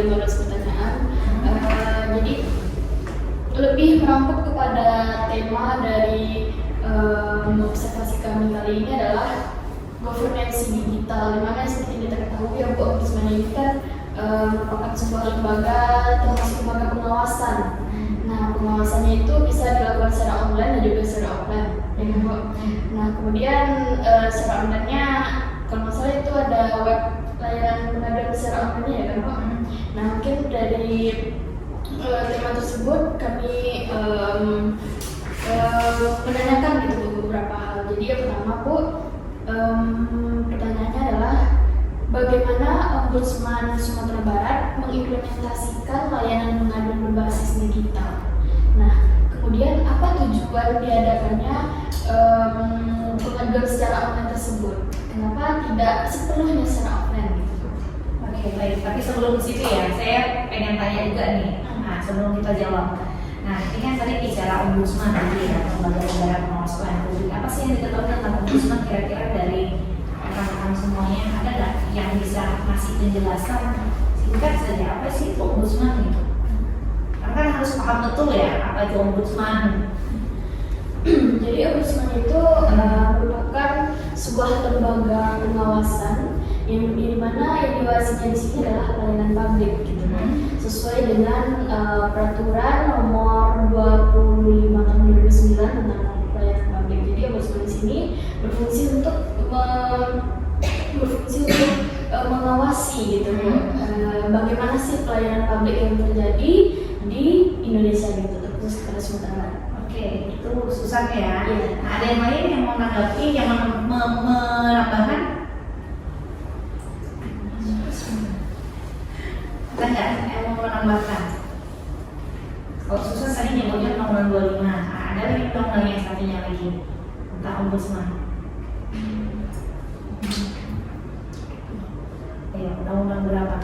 15 pertanyaan. Jadi lebih merangkap kepada tema dari observasi kami kali ini adalah governance digital, di mana seperti kita ketahui ya Bu, Ombudsman ini kan merupakan sebuah lembaga, termasuk lembaga pengawasan. Nah, pengawasannya itu bisa dilakukan secara online dan juga secara offline, ya kan Bu? Nah, kemudian secara online-nya kalau nggak salah itu ada web layanan pengaduan secara online ya kan Bu? Nah, mungkin dari tema tersebut kami menanyakan gitu Bu, beberapa hal. Jadi yang pertama Bu, pertanyaannya adalah bagaimana Ombudsman Sumatera Barat mengimplementasikan layanan pengaduan berbasis digital. Nah, kemudian apa tujuan diadakannya pengaduan secara online tersebut? Kenapa tidak sepenuhnya secara offline gitu? Oke, baik. Tapi sebelum situ ya, saya pengen tanya juga nih. Nah, sebelum kita jawab. Nah, ini kan tadi bicara Ombudsman tadi ya, lembaga negara pengawas pelayanan publik. Apa sih yang diketahui tentang Ombudsman kira-kira dari rekan-rekan semuanya? Ada nggak yang bisa ngasih penjelasan singkat saja apa sih itu Ombudsman gitu? Karena kan harus paham betul ya apa itu Ombudsman. Jadi Ombudsman itu merupakan sebuah lembaga pengawasan yang dimana yang diawasinya di sini adalah pelayanan publik gitu, sesuai dengan peraturan nomor 25 tahun 2009 tentang pelayanan publik. Jadi Ombudsman di sini berfungsi untuk mengawasi gitu, bagaimana sih pelayanan publik yang terjadi di Indonesia gitu, terus ke Sumatera Barat. Oke, itu susah ya. Nah, ada yang lain yang mau menanggapi, yang menambahkan? Ada nggak yang mau menambahkan? Kalau susah tadi nyebutnya Undang-Undang 25. Nah, ada lagi undang-undang yang satunya lagi tentang Ombudsman. Ya, undang-undang berapa?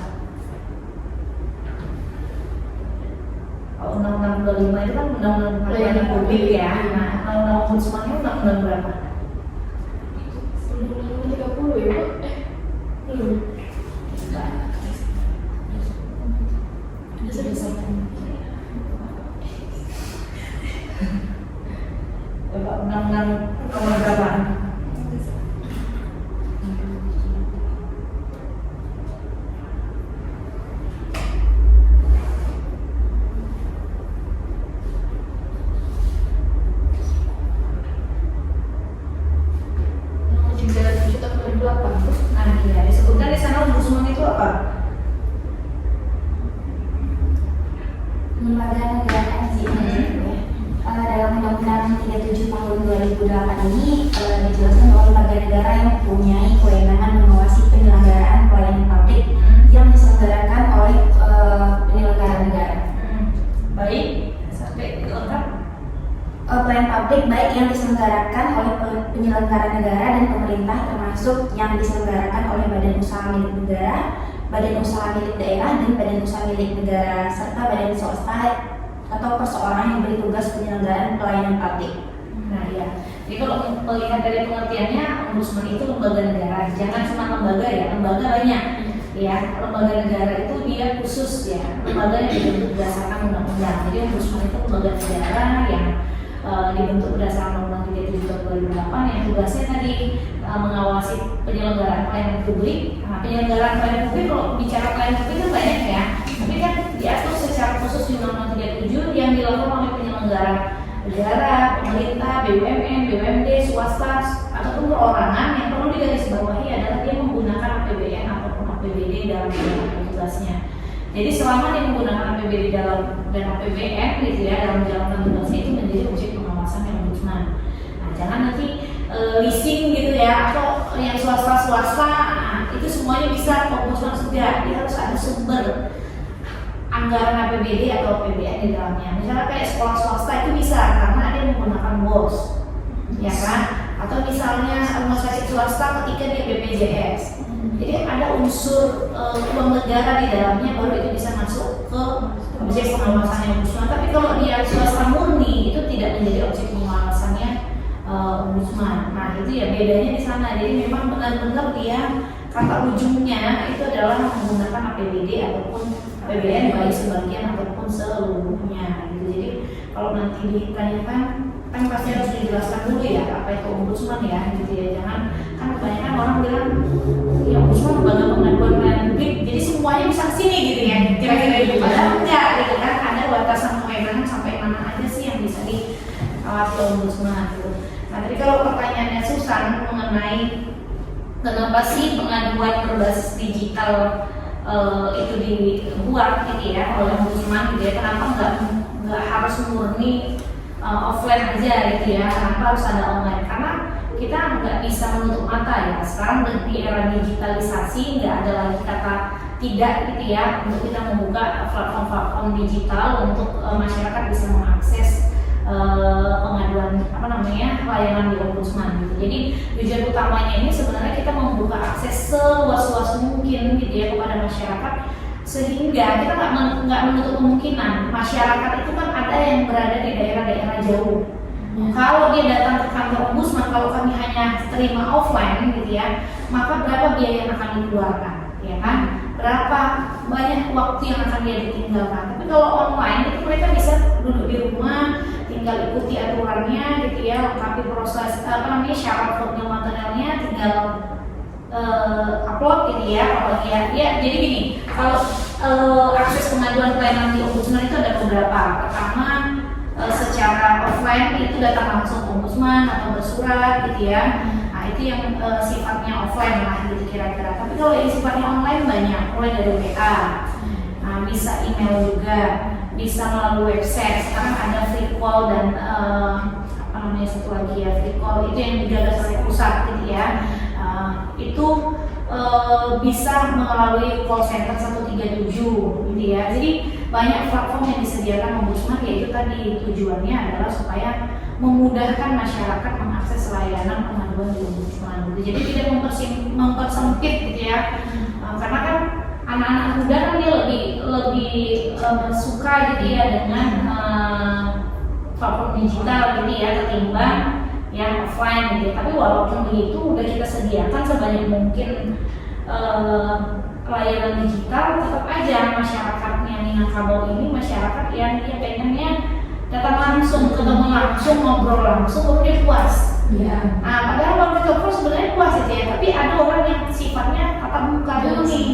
Undang-undang 25 itu kan undang-undang pelayanan publik ya. Nah, undang-undang Ombudsman-nya undang-undang berapa? Undang-undang 30 ya Bu? Belum. Coba undang-undang nomor berapa? Nah, ya, disebutkan di sana Ombudsman itu apa? Lembaga negara dalam Undang-Undang 37 tahun 2008 ini dijelaskan bahwa lembaga negara yang mempunyai kewenangan mengawasi penyelenggaraan pelayanan publik yang diselenggarakan oleh penyelenggara negara. Baik, sampai lengkap. Pelayanan publik baik yang diselenggarakan oleh penyelenggara negara dan pemerintah, termasuk yang diselenggarakan oleh badan usaha milik negara, badan usaha milik daerah, dan badan usaha milik negara, serta badan swasta atau perseorangan yang bertugas penyelenggaraan pelayanan publik. Nah, ya. Jadi kalau melihat dari pengertiannya, Ombudsman itu lembaga negara. Jangan cuma lembaga ya, lembaga banyak. Ya, lembaga negara itu dia khusus ya, lembaga yang dibentuk berdasarkan undang-undang. Jadi Ombudsman itu lembaga negara yang dibentuk berdasarkan Undang-Undang 37 tahun 2008 yang tugasnya tadi mengawasi penyelenggaraan pelayanan publik. Nah, penyelenggaraan pelayanan publik, kalau bicara pelayanan publik kan banyak ya, tapi kan diatur secara khusus di Undang-Undang 37 yang dilakukan oleh penyelenggara negara, pemerintah, BUMN, BUMD, swasta ataupun perorangan. Yang perlu digarisbawahi adalah dia menggunakan APBN ataupun APBD dalam menjalankan tugasnya. Jadi selama dia menggunakan APBD dan APBN gitu ya dalam menjalankan tugasnya, itu menjadi objek pengawasan yang Ombudsman. Nah, jangan nanti leasing gitu ya, atau yang swasta-swasta, nah, itu semuanya bisa Ombudsman sudah. Dia harus ada sumber anggaran APBD atau APBN di dalamnya. Misalnya kayak sekolah swasta itu bisa karena dia menggunakan WOS, ya kan? Atau misalnya rumah sakit swasta ketika dia BPJS. Jadi ada unsur uang negara di dalamnya, baru itu bisa masuk ke objek pengawasannya Ombudsman. Tapi kalau dia swasta murni, itu tidak menjadi objek pengawasannya Ombudsman. Nah, itu ya bedanya di sana. Jadi memang benar-benar dia kata ujungnya itu adalah menggunakan APBD ataupun APBN baik sebagian ataupun seluruhnya gitu. Jadi kalau nanti ditanyakan kan pasti harus dijelaskan dulu ya apa itu ombudsman ya gitu ya. Jangan kan kebanyakan orang bilang ya ombudsman lembaga pengaduan pelayanan publik jadi semuanya bisa kesini gitu ya kira-kira gitu. Padahal enggak gitu kan, ada batasan kewenangan sampai mana aja sih yang bisa diawasi ombudsman gitu. Nah tadi kalau pertanyaannya Susan mengenai kenapa sih pengaduan berbasis digital itu dibuat gitu ya oleh ombudsman gitu ya, kenapa nggak harus murni offline aja gitu ya, kenapa harus ada online? Karena kita nggak bisa menutup mata ya, sekarang di era digitalisasi nggak ada lagi kata tidak gitu ya untuk kita membuka platform-platform digital untuk masyarakat bisa mengakses pengaduan layanan di ombudsman gitu. Jadi tujuan utamanya ini sebenarnya kita membuka akses seluas-luas mungkin gitu ya kepada masyarakat, sehingga kita nggak menutup kemungkinan masyarakat itu kan ada yang berada di daerah-daerah jauh. Kalau dia datang ke kantor ombudsman, kalau kami hanya terima offline gitu ya, maka berapa biaya yang akan dikeluarkan, ya kan? Berapa banyak waktu yang akan dia ditinggalkan. Tapi kalau online itu mereka bisa duduk di rumah, tinggal ikuti aturannya gitu ya, lengkapi proses syarat formil materialnya, tinggal upload gitu ya. Kalau ya jadi gini, kalau akses pengaduan pelayanan di ombudsman itu ada beberapa. Pertama, secara offline itu datang langsung ke ombudsman atau bersurat gitu ya. Nah itu yang sifatnya offline lah gitu kira-kira. Tapi kalau yang sifatnya online banyak, mulai dari WA, nah, bisa email juga, bisa melalui website. Sekarang ada free call dan satu lagi ya, free call itu yang digagas oleh pusat gitu ya. Itu bisa melalui call center 137 gitu ya. Jadi banyak platform yang disediakan ombudsman, yaitu tadi tujuannya adalah supaya memudahkan masyarakat mengakses layanan pengaduan di ombudsman gitu. Jadi tidak mempersempit gitu ya. Karena kan anak-anak muda kan dia lebih suka gitu ya dengan platform digital gitu ya ketimbang yang offline gitu. Tapi walaupun begitu udah kita sediakan sebanyak mungkin layanan digital, tetap aja masyarakatnya Minangkabau ini masyarakat yang dia pengennya datang langsung, ketemu langsung, ngobrol langsung, baru dia puas. Iya. Nah, padahal kalau kita puas sebenarnya puas gitu ya, tapi ada orang yang sifatnya tatap muka dulu nih,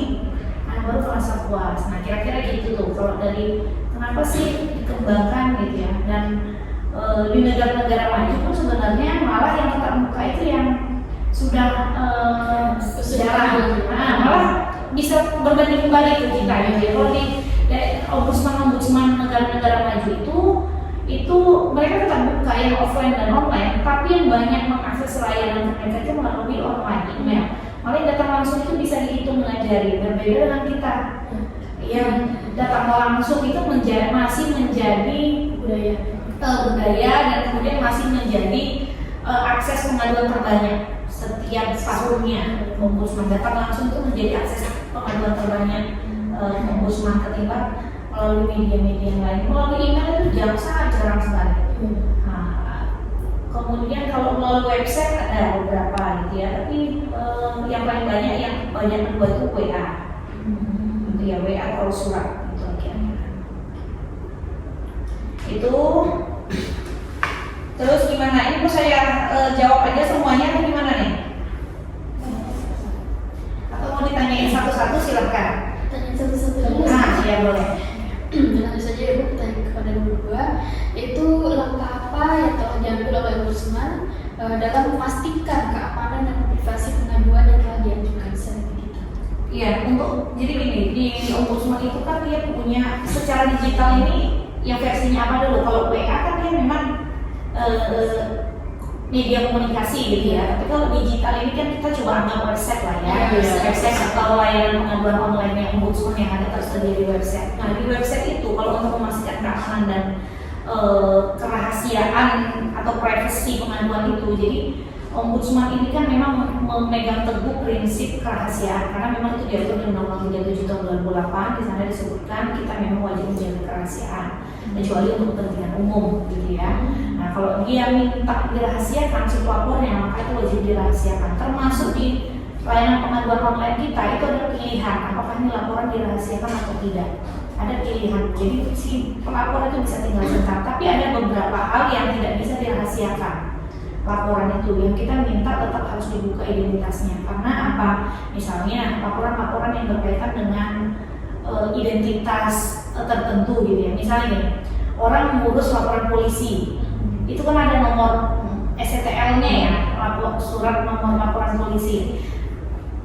nah baru merasa puas. Nah kira-kira gitu tuh kalau dari kenapa sih dikembangkan gitu ya. Dan di negara-negara maju pun sebenarnya malah yang tatap muka itu yang sudah sejarah, malah bisa berbanding kembali ke kita gitu ya. Kalau di ombudsman negara-negara maju itu mereka tetap buka yang offline dan online, tapi yang banyak mengakses layanan mereka itu melalui online email. Malah yang datang langsung itu bisa dihitung dengan jari, berbeda dengan kita yang datang langsung itu masih menjadi budaya dan kemudian masih menjadi akses pengaduan terbanyak setiap tahunnya. Ombudsman datang langsung itu menjadi akses pengaduan terbanyak ombudsman ketimbang melalui media-media yang lain. Melalui email itu sangat jarang sekali. Nah, kemudian kalau melalui website ada beberapa gitu ya, tapi yang paling banyak yang banyak kedua itu WA, gitu ya, WA atau surat itu akhirnya. Itu terus gimana? Ini mau saya jawab aja semuanya atau gimana nih? Atau mau ditanyain satu-satu silakan. Tanya satu-satu dulu. Nah, ya boleh. Tentu saja Ibu bertanya kepada berdua, itu langkah apa yang telah diambil oleh ombudsman dalam memastikan keamanan dan privasi pengaduan yang telah diajukan secara digital? Iya, jadi gini, di ombudsman itu kan dia punya secara digital ini yang versinya apa dulu? Kalau WA kan dia memang media komunikasi gitu ya. Tapi kalau digital ini kan kita coba anggap website lah ya. Website atau layanan pengaduan online yang ombudsman yang ada tersedia di website. Nah di website itu kalau untuk memastikan keamanan dan kerahasiaan atau privacy pengaduan itu, jadi ombudsman ini kan memang memegang teguh prinsip kerahasiaan karena memang itu diatur di Undang-Undang 37 tahun 2008. Di sana disebutkan kita memang wajib menjaga kerahasiaan kecuali untuk kepentingan umum gitu ya. Nah kalau dia minta dirahasiakan si pelapornya, maka itu wajib dirahasiakan, termasuk di layanan pengaduan online kita itu ada pilihan apakah ini laporan dirahasiakan atau tidak. Ada pilihan, jadi si pelapor itu bisa tinggal sebentar. Tapi ada beberapa hal yang tidak bisa dirahasiakan laporan itu, yang kita minta tetap harus dibuka identitasnya. Karena apa? Misalnya laporan-laporan yang berkaitan dengan identitas tertentu gitu ya. Misalnya nih, orang mengurus laporan polisi, itu kan ada nomor STL-nya ya, surat nomor laporan polisi.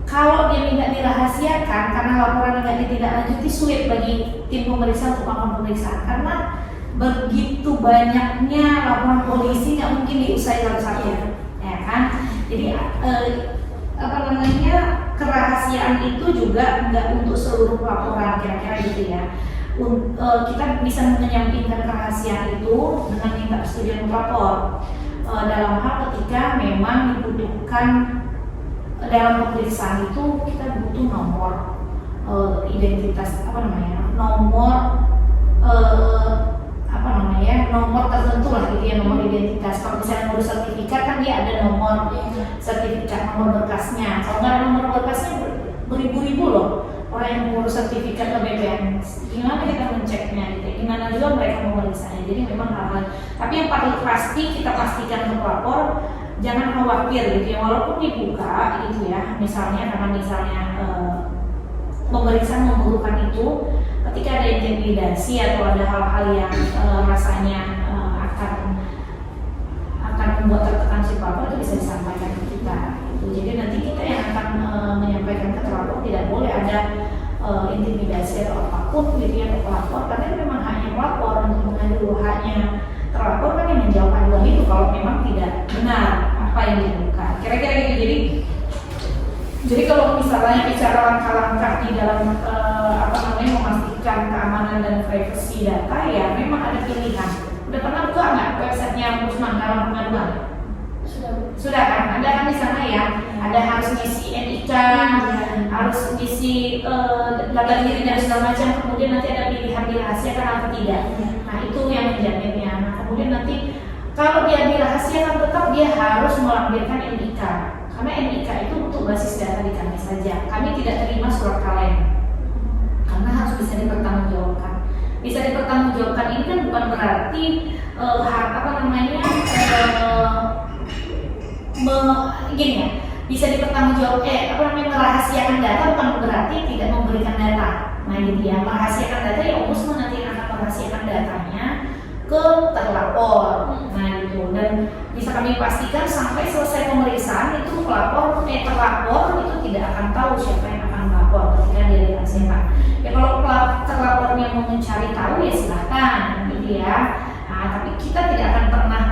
Kalau dia minta dirahasiakan karena laporan nggak ditindaklanjuti, sulit bagi tim pemeriksa untuk melakukan pemeriksaan karena begitu banyaknya laporan polisi nggak mungkin diusai satu-satu, ya kan? Jadi kerahasiaan itu juga nggak untuk seluruh laporan, kira-kira gitu ya. Kita bisa menyampingkan kerahasiaan itu dengan minta persetujuan pelapor dalam hal ketika memang dibutuhkan dalam pemeriksaan itu kita butuh nomor identitas nomor tertentu lah gitu ya, nomor identitas. Kalau misalnya ngurus sertifikat kan dia ada nomor sertifikat, nomor berkasnya. Kalau nggak ada nomor berkasnya beribu-ribu loh orang yang mengurus sertifikat ke BPN. Gimana kita menceknya gitu? Gimana juga mereka memeriksanya? Jadi memang hal-hal. Tapi yang paling pasti kita pastikan ke pelapor, jangan khawatir gitu ya, walaupun dibuka gitu ya, misalnya pemeriksaan membutuhkan itu, ketika ada intimidasi atau ada hal-hal yang rasanya akan membuat tertekan si pelapor, itu bisa disampaikan ke kita gitu. Jadi nanti kita yang akan menyampaikan ke pelapor, tidak boleh ada intimidasi atau apapun gitu ya ke pelapor, karena memang haknya pelapor untuk mengadu, haknya terlapor kan yang menjawab aduan itu kalau memang tidak benar apa yang dilakukan, kira-kira gitu. Jadi kalau misalnya bicara langkah-langkah di dalam memastikan keamanan dan privasi data, ya memang ada pilihan. Udah pernah buka nggak websitenya Ombudsman dalam pengaduan? Sudah kan? Ada kan di sana ya? Ada harus ngisi NIK, harus ngisi data diri dan segala macam. Kemudian nanti ada pilihan dirahasiakan atau tidak. Nah itu yang menjaminnya. Nah kemudian nanti kalau dia dirahasiakan, tetap dia harus melampirkan NIK. Karena NIK itu untuk basis data di kami saja. Kami tidak terima surat kaleng. Karena harus bisa dipertanggungjawabkan. Bisa dipertanggungjawabkan ini kan bukan berarti bisa dipertanggungjawabkan merahasiakan data bukan berarti tidak memberikan data. Nah ini dia, merahasiakan data ya Ombudsman nanti akan merahasiakan datanya ke terlapor. Nah gitu, dan bisa kami pastikan sampai selesai pemeriksaan itu terlapor itu tidak akan tahu siapa yang akan melapor ketika dia dirahasiakan. Ya kalau terlapornya mau mencari tahu ya silahkan gitu ya. Nah, tapi kita tidak akan pernah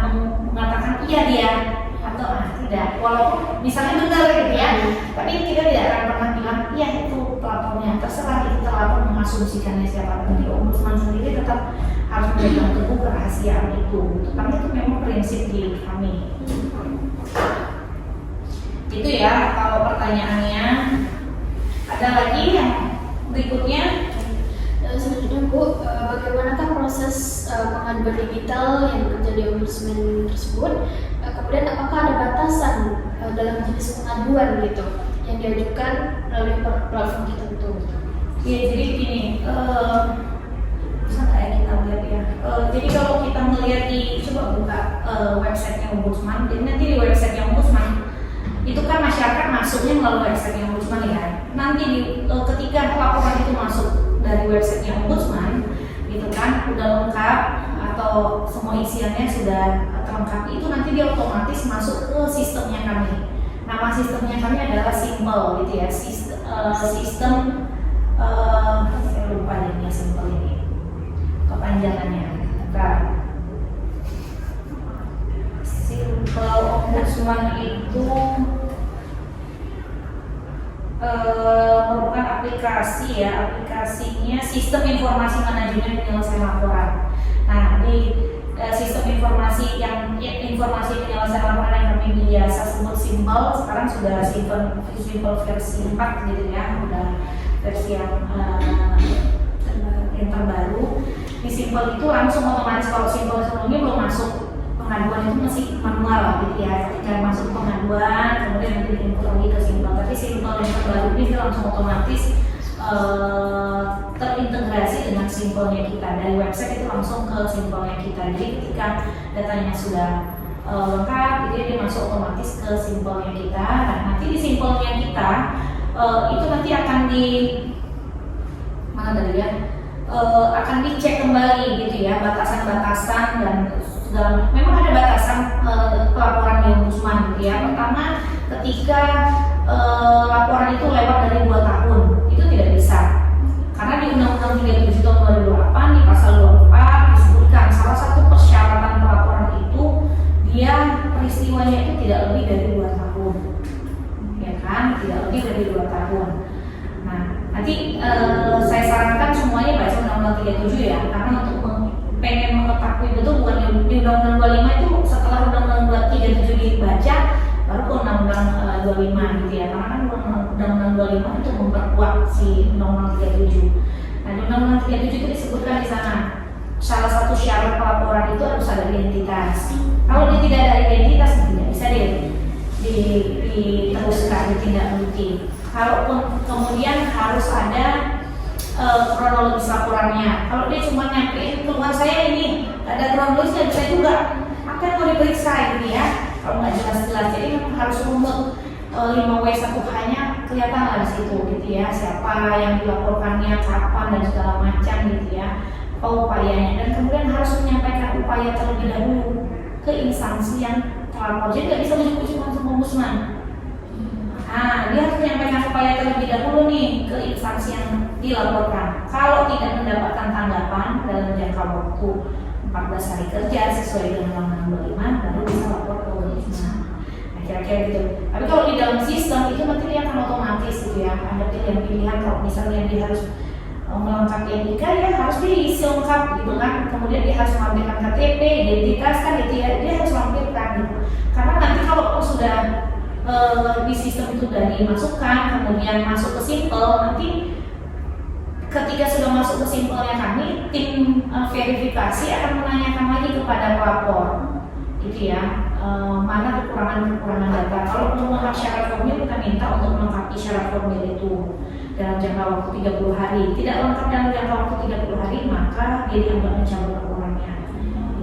mengatakan iya dia atau tidak, walaupun misalnya benar gitu ya, tapi kita tidak akan pernah bilang iya itu pelapornya, terserah itu terlapor mengasumsikannya siapa. Jadi Ombudsman sendiri tetap harus memegang teguh kerahasiaan itu, karena itu memang prinsip di kami. Itu ya kalau pertanyaannya. Ada lagi yang berikutnya? Selanjutnya Bu, bagaimanakah proses pengaduan digital yang bekerja di Ombudsman tersebut? Kemudian apakah ada batasan dalam jenis pengaduan gitu yang diajukan melalui platform tertentu? Ya jadi begini, bisa nggak kita lihat ya? Jadi kalau kita melihat coba buka websitenya Ombudsman, jadi nanti di websitenya Ombudsman itu kan masyarakat masuknya melalui websitenya Ombudsman ya. Nanti ketika laporan itu masuk dari websitenya Ombudsman, gitu kan, udah lengkap atau semua isiannya sudah terlengkap, itu nanti dia otomatis masuk ke sistemnya kami. Nama sistemnya kami adalah Simple gitu ya, sistem saya lupa ini Simple ini kepanjangannya. Simple Ombudsman itu merupakan aplikasi ya, aplikasinya sistem informasi manajemen penyelesaian laporan. Nah di sistem informasi penyelesaian laporan yang kami biasa sebut Simple, sekarang sudah Simple versi 4 gitu ya, udah versi yang terbaru. Di Simple itu langsung otomatis, kalau Simple sebelumnya belum masuk pengaduan itu masih manual lah gitu ya. Ketika masuk pengaduan kemudian nanti diinput lagi ke Simpel, tapi Simpel yang terbaru ini dia langsung otomatis terintegrasi dengan Simpelnya kita. Dari website itu langsung ke Simpelnya kita, jadi ketika datanya sudah lengkap dia masuk otomatis ke Simpelnya kita. Nah nanti di Simpelnya kita itu nanti akan di mana tadi ya, akan dicek kembali gitu ya, batasan-batasan dan segala. Memang ada batasan pelaporan di Ombudsman gitu ya. Pertama, ketika laporan itu lewat dari 2 tahun itu tidak bisa, karena di Undang-Undang 37 tahun 2008 di pasal 24 disebutkan salah satu persyaratan pelaporan itu dia peristiwanya itu tidak lebih dari 2 tahun, ya kan, tidak lebih dari 2 tahun. Nah, nanti saya sarankan semuanya baca Undang-Undang 37 ya, karena untuk pengen mengetahui betul bukan di Undang-Undang 25 itu setelah Undang-Undang 37 dibaca baru ke Undang-Undang 25 gitu ya, karena kan Undang-Undang 25 itu memperkuat si Undang-Undang 37. Nah, di Undang-Undang 37 itu disebutkan di sana salah satu syarat pelaporan itu harus ada identitas. Kalau dia tidak ada identitas tidak bisa diteruskan ditindaklanjuti. Kalaupun kemudian harus ada kronologis laporannya. Kalau dia cuma nyampein keluhan saya ini ada kronologisnya bisa juga apa yang mau diperiksa ini ya. Kalau nggak jelas-jelas, jadi memang harus rumus 5W1H-nya kelihatan lah di situ gitu ya, siapa yang dilaporkannya, kapan dan segala macam gitu ya, upayanya, dan kemudian harus menyampaikan upaya terlebih dahulu ke instansi yang terlapor. Jadi nggak bisa ujuk-ujuk langsung Ombudsman. Nah, dia harus menyampaikan upaya terlebih dahulu nih ke instansi yang dilaporkan. Kalau tidak mendapatkan tanggapan dalam jangka waktu 14 hari kerja sesuai dengan Undang-Undang 25 baru bisa lapor ke Ombudsman. Nah, kira-kira gitu. Tapi kalau di dalam sistem itu nanti dia akan otomatis gitu ya. Ada pilihan-pilihan kalau misalnya dia harus melengkapi NIK ya harus diisi lengkap gitu kan. Kemudian dia harus melampirkan KTP, identitas kan gitu ya. Dia harus lampirkan gitu. Karena nanti kalau sudah di sistem itu sudah dimasukkan, kemudian masuk ke Simpel, nanti ketika sudah masuk ke Simpelnya kami, tim verifikasi akan menanyakan lagi kepada pelapor, gitu ya, mana kekurangan data. Kalau untuk melengkapi syarat formil, kita minta untuk melengkapi syarat formil itu dalam jangka waktu 30 hari. Tidak lengkap dalam jangka waktu 30 hari, maka dia dianggap mencabut laporannya.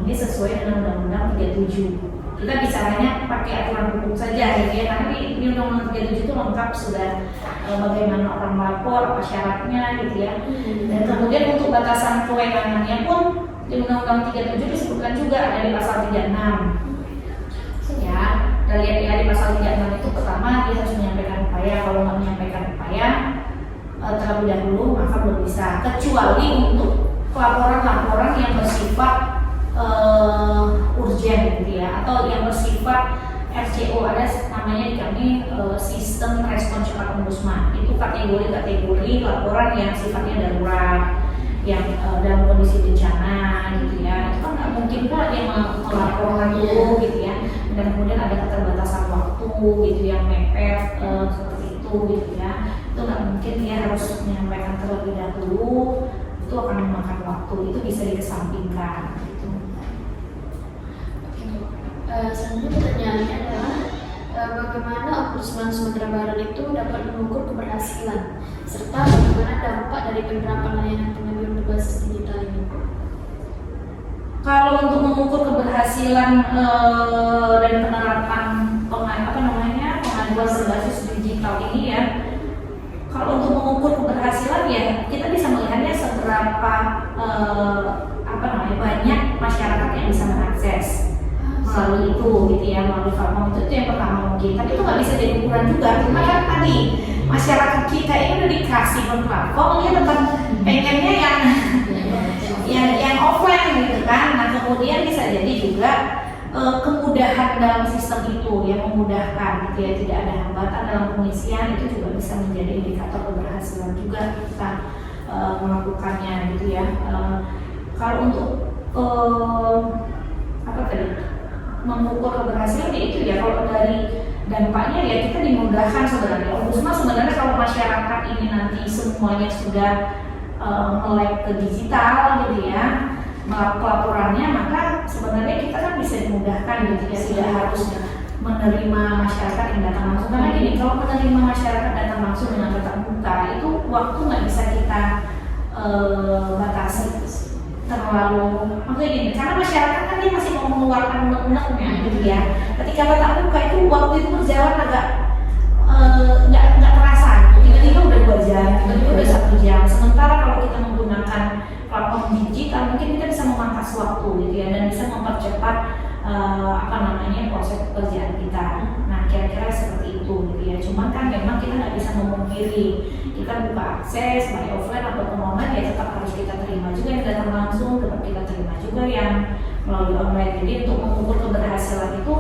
Ini sesuai dengan Undang-Undang 37. Kita bicaranya pakai aturan hukum saja gitu ya, karena di Undang-Undang 37 itu lengkap sudah bagaimana orang melapor, apa syaratnya gitu ya. Dan kemudian untuk batasan kewenangannya pun di Undang-Undang 37 disebutkan juga ada di pasal 36. Ya, kita lihat ya di pasal 36 itu pertama dia harus menyampaikan upaya, kalau nggak menyampaikan upaya terlebih dahulu maka belum bisa, kecuali untuk laporan-laporan yang bersifat urgent gitu ya, atau yang bersifat RCO, ada namanya di kami sistem respon cepat Ombudsman. Itu kategori laporan yang sifatnya darurat, yang dalam kondisi bencana gitu ya. Itu kan nggak mungkin kan dia melaporkan dulu gitu ya, dan kemudian ada keterbatasan waktu gitu yang mepet seperti itu gitu ya. Itu nggak mungkin, dia harus menyampaikan terlebih dahulu, itu akan memakan waktu, itu bisa dikesampingkan gitu. Selanjutnya pertanyaannya adalah bagaimana Ombudsman Sumatera Barat itu dapat mengukur keberhasilan serta bagaimana dampak dari penerapan layanan pengaduan berbasis digital ini? Kalau untuk mengukur keberhasilan dan penerapan pengaduan berbasis digital ini ya, kalau untuk mengukur keberhasilan ya kita bisa melihatnya seberapa banyak masyarakat yang bisa mengakses melalui itu gitu ya, melalui platform itu yang pertama mungkin. Tapi itu nggak bisa jadi ukuran juga, karena kan tadi masyarakat kita ini udah dikasih platform, dia tetap pengennya yang offline gitu kan. Nah kemudian bisa jadi juga kemudahan dalam sistem itu yang memudahkan gitu ya, tidak ada hambatan dalam pengisian, itu juga bisa menjadi indikator keberhasilan juga kita melakukannya gitu ya. Kalau untuk mengukur keberhasilan ya itu ya, kalau dari dampaknya ya kita dimudahkan sebenarnya. Ombudsman sebenarnya kalau masyarakat ini nanti semuanya sudah melek ke digital gitu ya, pelaporannya, maka sebenarnya kita kan bisa dimudahkan gitu ya, tidak harus menerima masyarakat yang datang langsung. Karena gini, kalau menerima masyarakat datang langsung dengan tatap muka itu waktu nggak bisa kita batasi terlalu, maksudnya gini, karena masyarakat kan dia masih mau mengeluarkan undang-undangnya gitu ya. Ketika tatap muka itu waktu itu berjalan agak nggak terasa, tiba-tiba udah 2 jam, tiba-tiba udah 1 jam. Sementara kalau kita menggunakan platform digital, mungkin kita bisa memangkas waktu gitu ya, dan bisa mempercepat proses pekerjaan kita. Nah, kira-kira seperti itu gitu ya. Cuman kan memang kita nggak bisa memungkiri, kita buka akses baik offline ataupun online ya tetap harus kita terima juga yang datang langsung, tetap kita terima juga yang melalui online. Jadi untuk mengukur keberhasilan itu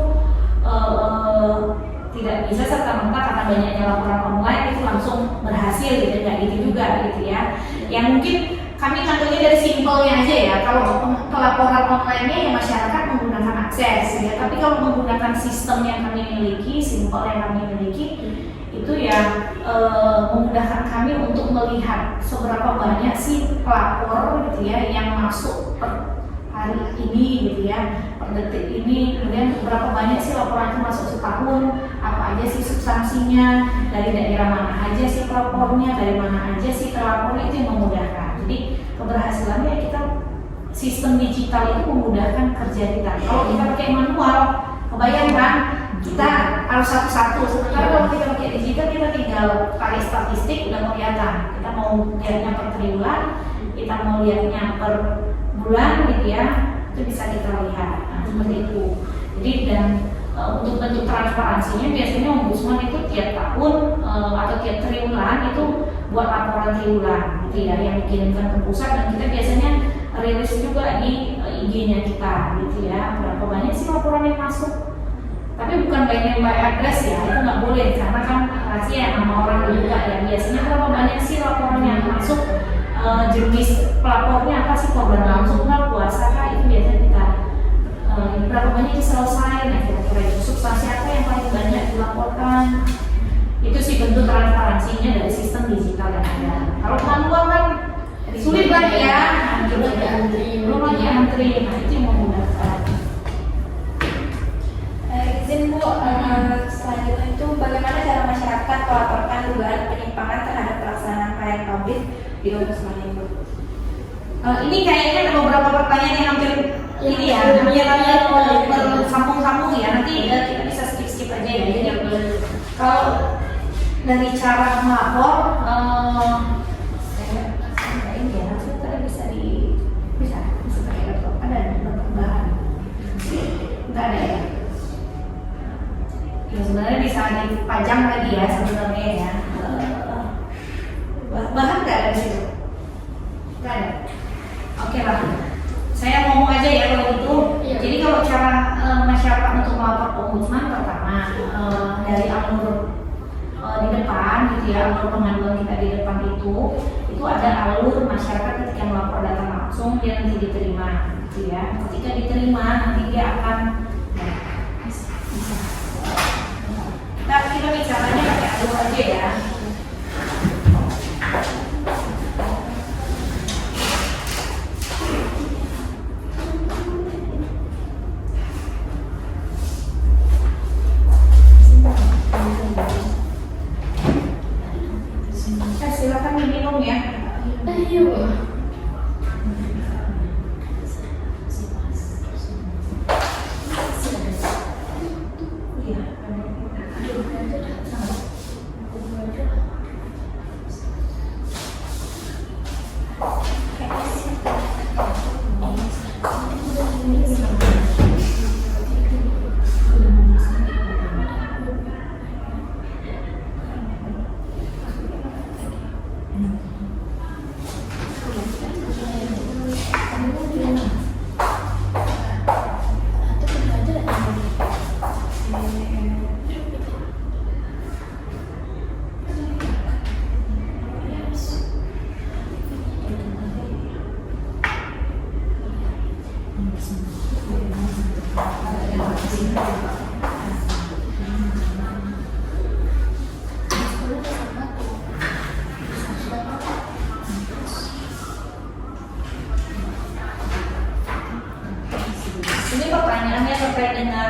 tidak bisa serta-merta karena banyaknya laporan online itu langsung berhasil gitu, nggak gitu juga gitu ya. Yang mungkin kami ngambilnya dari simpelnya aja ya. Kalau pelaporan online-nya ya masyarakat menggunakan akses ya. Tapi kalau menggunakan sistem yang kami miliki, simpel yang kami miliki, itu ya memudahkan kami untuk melihat seberapa banyak sih pelapor gitu ya yang masuk per hari ini gitu ya, per detik ini, kemudian berapa banyak sih laporan itu masuk setahun, apa aja sih substansinya, dari daerah mana aja sih pelapornya, dari mana aja sih terlapornya, itu yang memudahkan. Jadi keberhasilannya kita sistem digital itu memudahkan kerja kita. Kalau kita pakai manual, kebayang kan kita harus satu-satu. Sementara kalau kita pakai digital kita tinggal tarik statistik udah kelihatan. Kita mau lihatnya per triwulan, kita mau lihatnya per bulan gitu ya, itu bisa kita lihat. Nah, seperti itu. Jadi dan untuk bentuk transparansinya biasanya ombudsman itu tiap tahun atau tiap triwulan itu buat laporan triwulan gitu ya, yang dikirimkan ke pusat, dan kita biasanya rilis juga di IG-nya kita gitu ya, berapa banyak sih laporan yang masuk. Tapi bukan by name by address ya, itu nggak boleh karena kan rahasia nama orang juga ya. Biasanya berapa banyak sih laporan yang masuk, jenis pelapornya apa sih, korban langsung nggak, puasa kah, itu biasanya kita berapa banyak diselesai. Nah, kira-kira itu substansi apa yang paling banyak dilaporkan. Itu sih bentuk transparansinya dari sistem digital yang ada. Kalau manual kan sulit banget ya, belum lagi antri, nah itu yang memudahkan. Izin Bu, selanjutnya itu bagaimana cara masyarakat melaporkan dugaan penyimpangan terhadap pelaksanaan pelayanan publik di Ombudsman ini? Ini kayaknya ada beberapa pertanyaan yang hampir ini ya, bersambung-sambung ya. Nanti kita bisa skip-skip aja ya. Jadi kalau dari cara melapor, ini ya, harusnya bisa pakai laptop. Ada bahan? Nggak ada ya? Ya sebenarnya bisa dipajang lagi ya sebenarnya ya. Bahan nggak ada di situ? Nggak ada. Oke lah. Saya ngomong aja ya kalau gitu. Iya. Jadi kalau cara masyarakat untuk melapor ke ombudsman, pertama dari alur di depan gitu ya, alur pengaduan kita di depan itu ada alur masyarakat ketika melapor datang langsung, dia nanti diterima gitu ya. Ketika diterima nanti dia akan kita bicaranya pakai alur aja ya. Silakan diminum ya. Iya Bu.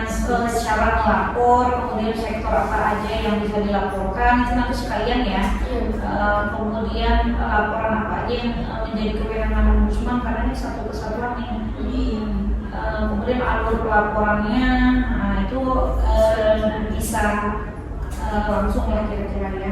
kemudian cara melapor, kemudian sektor apa aja yang bisa dilaporkan itu nanti sekalian ya. Kemudian laporan apa aja yang menjadi kewenangan ombudsman karena ini satu kesatuan nih. Kemudian alur pelaporannya, nah itu bisa langsung ya kira-kira ya.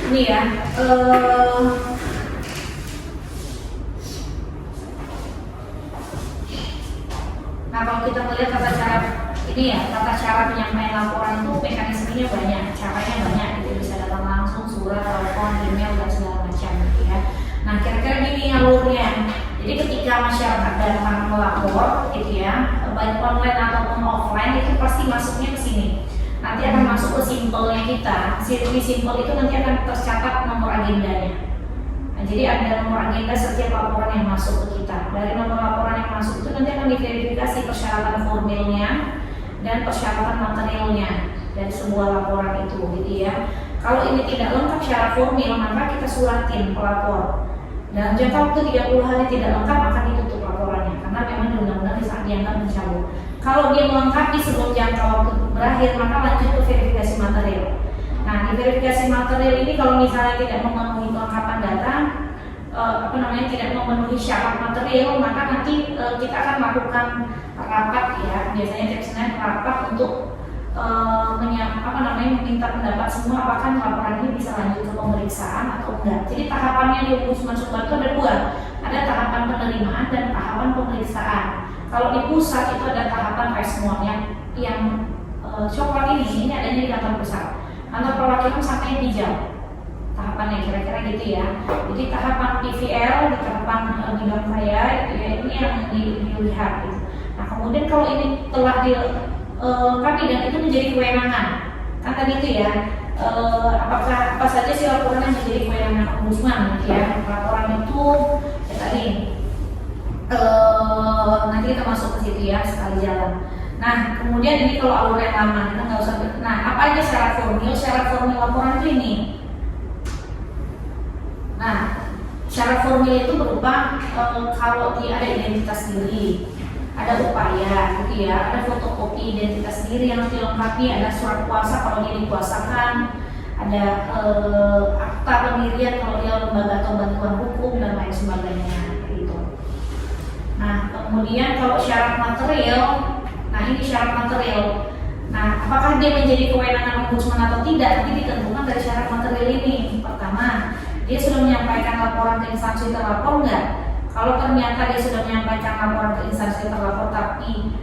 Ini ya, nah kalau kita melihat tata cara ini ya, tata cara penyampaian laporan itu mekanismenya banyak, caranya banyak, gitu. Bisa datang langsung, surat, telepon, email dan segala macam, gitu ya. Nah kira-kira gini alurnya. Jadi ketika masyarakat datang melapor, gitu ya, baik online ataupun offline itu pasti masuknya ke sini. Nanti akan masuk ke simpelnya kita. Di simpel itu nanti akan tercatat nomor agendanya. Nah, jadi ada nomor agenda setiap laporan yang masuk ke kita. Dari nomor laporan yang masuk itu nanti akan diverifikasi persyaratan formilnya dan persyaratan materialnya dari sebuah laporan itu, gitu ya. Kalau ini tidak lengkap secara formil, maka kita suratin pelapor. Dan jangka waktu 30 hari tidak lengkap akan ditutup laporannya karena memang di undang-undang dianggap mencabut. Kalau dia melengkapi sebelum jangka waktu berakhir, maka lanjut ke verifikasi material. Nah, di verifikasi material ini kalau misalnya tidak memenuhi kelengkapan data, tidak memenuhi syarat material, maka nanti kita akan melakukan rapat ya, biasanya tiap Senin rapat untuk meminta pendapat semua apakah laporan ini bisa lanjut ke pemeriksaan atau enggak. Jadi tahapannya di Ombudsman Sumbar itu ada dua, ada tahapan penerimaan dan tahapan pemeriksaan. Kalau di pusat itu ada tahapan respon yang coklat ini adanya di kantor pusat. Kantor perwakilan sampai hijau tahapannya kira-kira gitu ya. Jadi tahapan PVL di tahapan bidang saya itu ya, ini yang dilihat gitu. Nah kemudian kalau ini telah dilengkapi dan itu menjadi kewenangan kan tadi itu ya, apa saja sih laporan yang menjadi kewenangan ombudsman gitu ya. Laporan itu ya tadi nanti kita masuk ke situ ya sekali jalan. Nah kemudian ini kalau alur yang lama kita nggak usah. Nah apa aja syarat formil? Syarat formil laporan itu ini. Nah, syarat formil itu berupa kalau dia ada identitas diri, ada upaya, gitu ya, ada fotokopi identitas diri yang harus dilengkapi, ada surat kuasa kalau dia dikuasakan, ada akta pendirian kalau dia lembaga atau bantuan hukum dan lain sebagainya, gitu. Nah, kemudian kalau syarat material, nah ini syarat material. Nah, apakah dia menjadi kewenangan ombudsman atau tidak? Nanti ditentukan dari syarat material ini. Pertama, dia sudah menyampaikan laporan ke instansi terlapor enggak? Kalau ternyata dia sudah menyampaikan laporan ke instansi terlapor tapi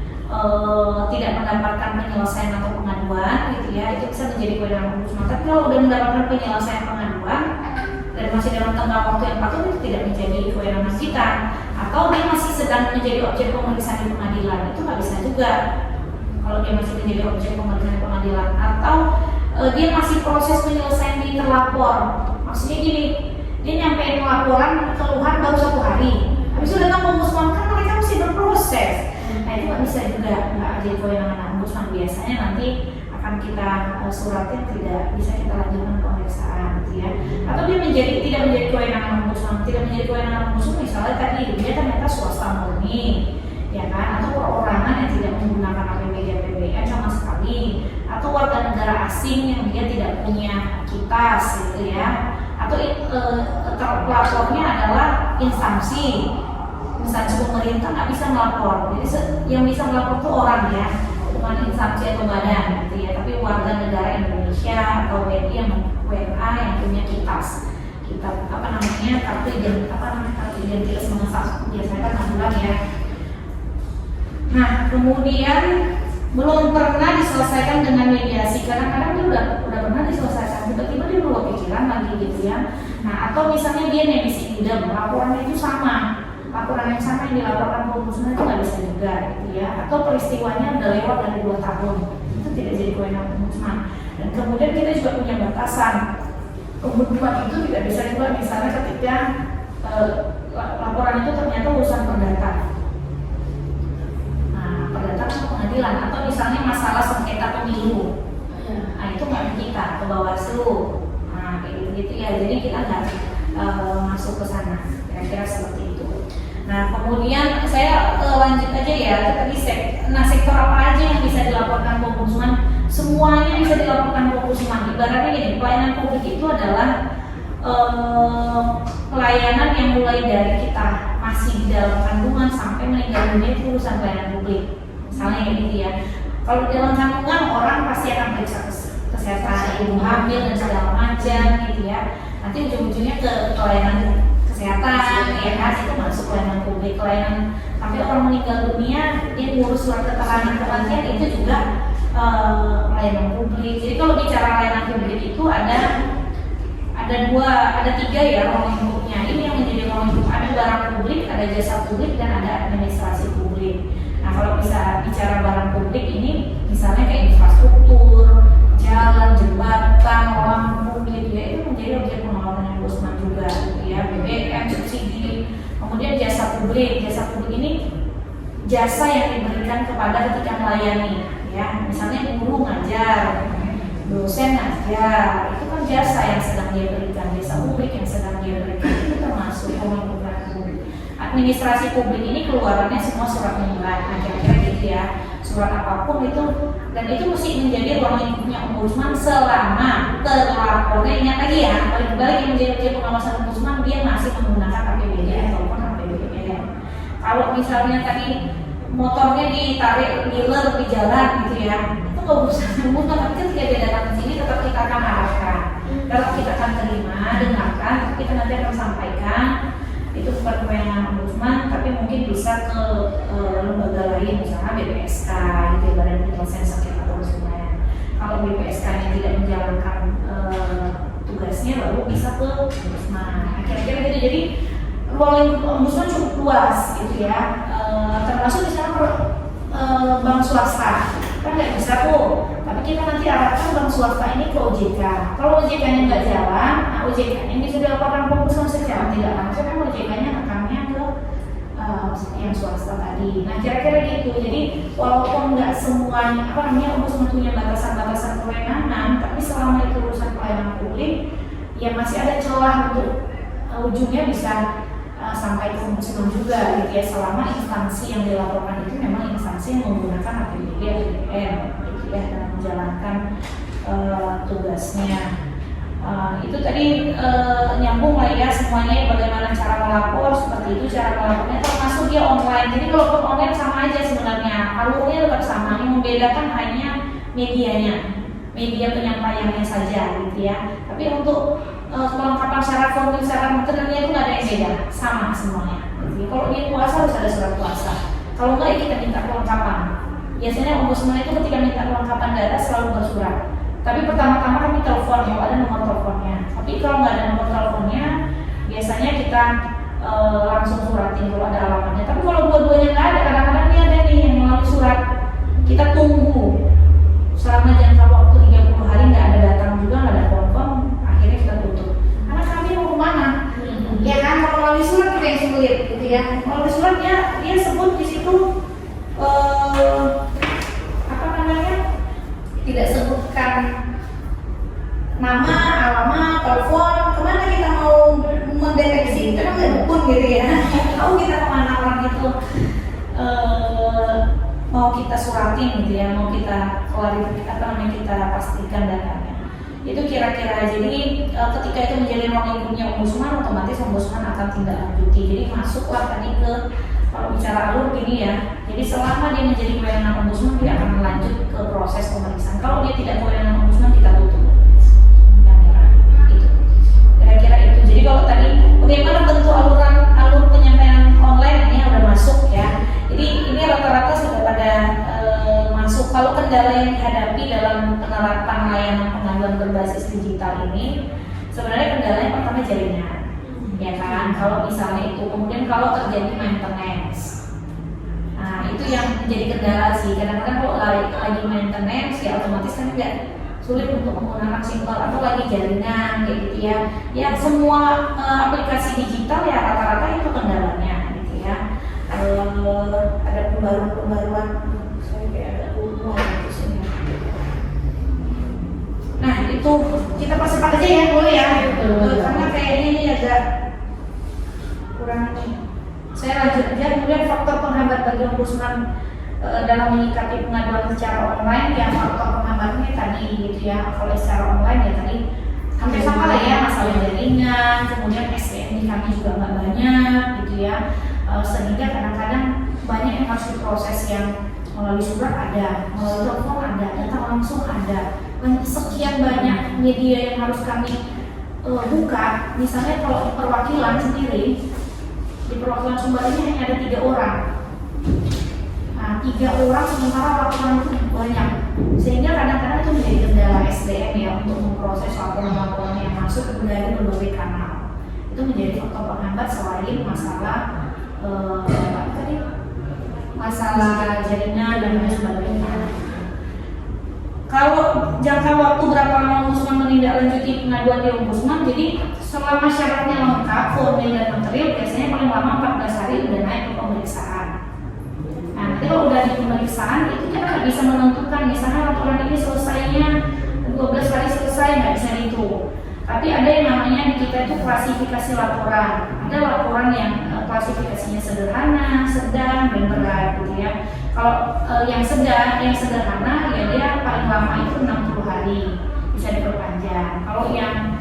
tidak mendapatkan penyelesaian atau pengaduan, gitu ya, itu bisa menjadi kewenangan ombudsman. Tapi kalau sudah mendapatkan penyelesaian pengaduan dan masih dalam tenggang waktu yang patuh, itu tidak menjadi kewenangan kita. Atau dia masih sedang menjadi objek pemeriksaan di pengadilan, itu nggak bisa juga. Kalau dia masih menjadi objek pemeriksaan di pengadilan, atau dia masih proses penyelesaian di terlapor. Maksudnya gini, dia nyampein laporan keluhan baru 1 hari, habis itu datang ombudsman, kan mereka mesti berproses. Nah itu nggak bisa juga, nggak ada kewenangan ombudsman. Biasanya nanti akan kita suratin, tidak bisa kita lanjutkan pemeriksaan, gitu ya. Atau dia tidak menjadi kewenangan ombudsman, misalnya tadi dia ternyata swasta murni, ya kan, atau perorangan yang tidak menggunakan APBD/APBN sama sekali, atau warga negara asing yang dia tidak punya kitas, gitu ya. Atau pelapornya adalah instansi pemerintah, nggak bisa melapor. Jadi yang bisa melapor itu orang, ya, bukan instansi atau badan, gitu ya. Tapi warga negara Indonesia atau WNI yang punya kitas, kartu identitas mengesah, biasanya kan 6 bulan, ya. Nah, kemudian belum pernah diselesaikan dengan mediasi. Kadang-kadang dia udah pernah diselesaikan, tiba-tiba dia berubah pikiran lagi, gitu ya. Nah, atau misalnya dia nebis idem, laporannya itu sama, laporan yang sama yang dilaporkan ke ombudsman itu nggak bisa juga, gitu ya. Atau peristiwanya udah lewat dari 2 tahun, itu tidak jadi kewenangan ombudsman. Dan kemudian kita juga punya batasan. Ombudsman itu tidak bisa juga misalnya ketika laporan itu ternyata urusan perdata. Perdata ke pengadilan, atau misalnya masalah sengketa pemilu, nah itu nggak kita ke Bawaslu, nah kayak gitu ya. Jadi kita nggak masuk ke sana, kira-kira seperti itu. Nah kemudian saya lanjut aja ya, tadi sektor apa aja yang bisa dilaporkan ke ombudsman? Semuanya bisa dilaporkan ke ombudsman. Ibaratnya gini, pelayanan publik itu adalah pelayanan yang mulai dari kita masih di dalam kandungan sampai meninggal dunia, itu urusan pelayanan publik. Misalnya kayak gitu ya. Kalau di dalam kandungan orang pasti akan periksa kesehatan ibu hamil dan segala macam, gitu ya. Nanti ujung-ujungnya ke pelayanan kesehatan, ya kan, itu masuk pelayanan publik. Pelayanan sampai orang meninggal dunia, dia ngurus surat keterangan kematian, itu juga pelayanan publik. Jadi kalau bicara pelayanan publik itu ada 3 ya role lingkupnya. Ini yang menjadi role lingkup, ada barang publik, ada jasa publik, dan ada administrasi publik. Nah kalau bisa bicara barang publik ini, misalnya kayak infrastruktur, jalan, jembatan, lampu, gitu ya, itu menjadi objek pengawasan ombudsman juga, gitu ya. BBM, subsidi. Kemudian jasa publik ini jasa yang diberikan kepada ketika melayani, ya. Misalnya guru ngajar, dosen ngajar, itu kan jasa yang sedang dia berikan, jasa publik yang sedang dia berikan, itu termasuk pemerintahan publik. Administrasi publik ini keluarannya semua surat menyurat, nah kira-kira gitu ya, surat apapun itu, dan itu mesti menjadi ruang lingkupnya ombudsman selama terlapornya. Ingat lagi ya, balik yang menjadi objek pengawasan ombudsman, dia masih menggunakan APBD ataupun APBN. Kalau misalnya tadi motornya ditarik dealer di jalan, gitu ya, itu nggak urusan ombudsman. Tapi ketika dia datang ke sini, tetap kita akan arahkan, tetap kita akan terima, dengarkan, kita nanti akan sampaikan. Itu bukan kewenangan ombudsman, tapi mungkin bisa ke lembaga lain, misalnya BPSK, gitu, Badan Penyelesaian Sengketa Konsumen. Kalau BPSK-nya tidak menjalankan tugasnya, baru bisa ke ombudsman. Kira-kira gitu. Jadi ruang ombudsman cukup luas, gitu ya. Termasuk misalnya bank swasta, kan nggak bisa tuh. Tapi kita nanti arahkan bank swasta ini ke OJK. Kalau OJK-nya nggak jalan, nah OJK-nya bisa dilaporkan ke ombudsman secara tidak langsung, kan OJK-nya rekamnya ke yang swasta tadi. Nah kira-kira gitu. Jadi walaupun nggak semuanya ombudsman punya batasan-batasan kewenangan, tapi selama itu urusan pelayanan publik, ya masih ada celah untuk ujungnya bisa sampai ke ombudsman juga gitu ya, selama instansi yang dilaporkan itu memang instansi yang menggunakan APBD APBN gitu ya dalam menjalankan tugasnya. Itu tadi nyambung lah ya semuanya, bagaimana cara melapor, seperti itu cara melapornya, termasuk dia online. Jadi kalau online sama aja sebenarnya, alurnya tetap sama, yang membedakan hanya medianya, media penyampaiannya saja gitu ya. Tapi untuk kelengkapan syarat formil, syarat materialnya itu nggak ada yang beda, sama semuanya. Jadi kalau dia puasa harus ada surat puasa. Kalau nggak ya kita minta kelengkapan. Biasanya ombudsman itu ketika minta kelengkapan data selalu bersurat. Tapi pertama-tama kami telepon, kalau ada nomor teleponnya. Tapi kalau nggak ada nomor teleponnya, biasanya kita langsung suratin kalau ada alamatnya. Tapi kalau dua-duanya nggak ada, kadang-kadang dia ada nih yang melalui surat. Kita tunggu selama jangka waktu 30 hari nggak ada datang juga, nggak ada confirm, akhirnya kita tutup. Karena kami mau kemana? Ya kan, kalau melalui surat kita yang sulit, gitu ya. Melalui suratnya dia sebut di situ apa namanya? Tidak sebutkan nama, alamat, telepon, kemana kita mau mendeteksi, itu kan nggak dukun gitu ya. Tahu kita kemana orang itu mau kita suratin gitu ya, mau kita klarifikasi apa namanya, kita pastikan datanya. Itu kira-kira. Jadi ketika itu menjadi ruang lingkupnya ombudsman, otomatis ombudsman akan tindak lanjuti. Jadi masuklah tadi ke, kalau bicara alur gini ya, jadi selama dia menjadi kewenangan ombudsman, dia akan lanjut ke proses pemeriksaan. Kalau dia tidak kewenangan ombudsman, kita tutup. Itu kira-kira itu. Jadi kalau tadi bagaimana bentuk alur penyampaian online, ini udah masuk ya. Jadi ini rata-rata sudah pada masuk. Kalau kendala yang dihadapi dalam penerapan layanan pengaduan berbasis digital ini, sebenarnya kendalanya pertama jaringan, ya kan? Kalau misalnya itu, kemudian kalau terjadi maintenance, nah itu yang menjadi kendala sih. Kadang-kadang kalau lagi maintenance ya otomatis kan tidak sulit untuk menggunakan SIM card atau lagi jaringan kayak gitu ya. Ya semua aplikasi digital ya rata-rata itu kendalanya gitu ya. Ada pembaruan, saya kayak ada umur gitu sini. Nah itu kita percepat aja ya, boleh ya? Karena kayaknya ini agak kurang nih. Saya lanjut aja. Kemudian faktor penghambat bagi ombudsman dalam menyikapi pengaduan secara online, yang faktor penghambatnya tadi gitu ya. Kalau secara online ya tadi hampir sama lah ya, masalah jaringan, kemudian SDM kami juga nggak banyak gitu ya. Sehingga kadang-kadang banyak yang harus diproses, yang melalui surat ada, melalui telepon ada, datang langsung ada. Sekian banyak media yang harus kami buka. Misalnya kalau di perwakilan sendiri, di perwakilan Sumbar ini hanya ada 3 orang. Nah, 3 orang sementara laporan itu banyak, sehingga kadang-kadang itu menjadi kendala SDM ya untuk memproses laporan-laporan yang masuk dari berbagai kanal. Itu menjadi faktor penghambat selain masalah masalah jaringan dan lain sebagainya. Kalau jangka waktu berapa lama ombudsman menindaklanjuti pengaduan di ombudsman, jadi selama syaratnya lengkap, formil dan material, biasanya paling lama 14 hari udah naik ke pemeriksaan. Nah, nanti kalau udah di pemeriksaan itu kita nggak bisa menentukan, misalnya laporan ini selesainya 12 hari selesai, nggak bisa itu. Tapi ada yang namanya di kita itu klasifikasi laporan. Ada laporan yang klasifikasinya sederhana, sedang, dan berat gitu ya. Kalau yang sederhana ya dia paling lama itu 60 hari, bisa diperpanjang. Kalau yang